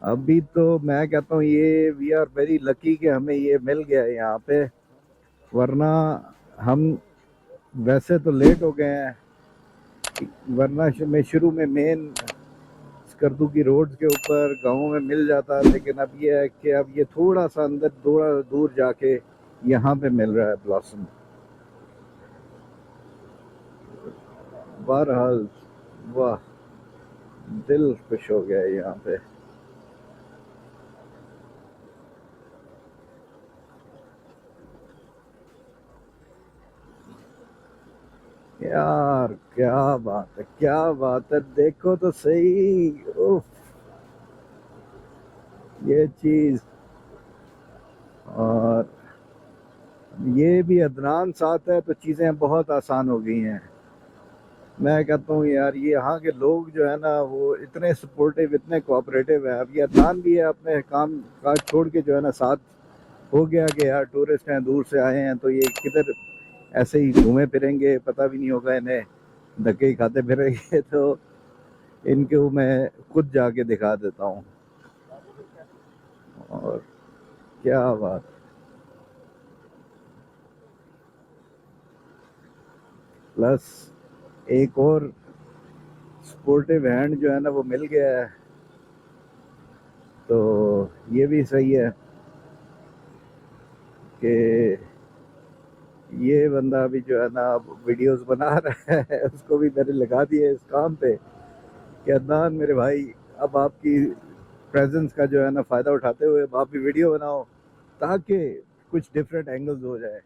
अभी तो मैं कहता हूँ ये वी आर वेरी लकी कि हमें ये मिल गया है यहाँ पे, वरना हम वैसे तो लेट हो गए हैं। वरना मैं शुरू में मेन स्कर्दू की रोड के ऊपर गाँव में मिल जाता, लेकिन अब ये है कि अब ये थोड़ा सा अंदर थोड़ा दूर जाके यहाँ पे मिल रहा है ब्लॉसम। बहरहाल, वाह, दिल खुश हो गया है यहाँ पे। यार क्या बात है, क्या बात है, देखो तो सही। उफ, ये चीज। और ये भी अदनान साथ है तो चीज़ें बहुत आसान हो गई हैं। मैं कहता हूँ यार ये यहाँ के लोग जो है ना वो इतने सपोर्टिव, इतने कोऑपरेटिव है। अब ये अदनान भी है अपने काम काज छोड़ के जो है ना साथ हो गया कि यार टूरिस्ट हैं, दूर से आए हैं, तो ये किधर ऐसे ही घूमे फिरेंगे, पता भी नहीं होगा इन्हें, धक्के ही खाते फिरेंगे। तो इनको मैं खुद जाके दिखा देता हूँ। और क्या बात। प्लस एक और सपोर्टिव हैंड जो है ना वो मिल गया है, तो ये भी सही है कि ये बंदा भी जो है ना अब वीडियोस बना रहा है। उसको भी मैंने लगा दिया इस काम पे कि अदनान मेरे भाई, अब आपकी प्रेजेंस का जो है ना फ़ायदा उठाते हुए अब आप भी वीडियो बनाओ ताकि कुछ डिफरेंट एंगल्स हो जाए।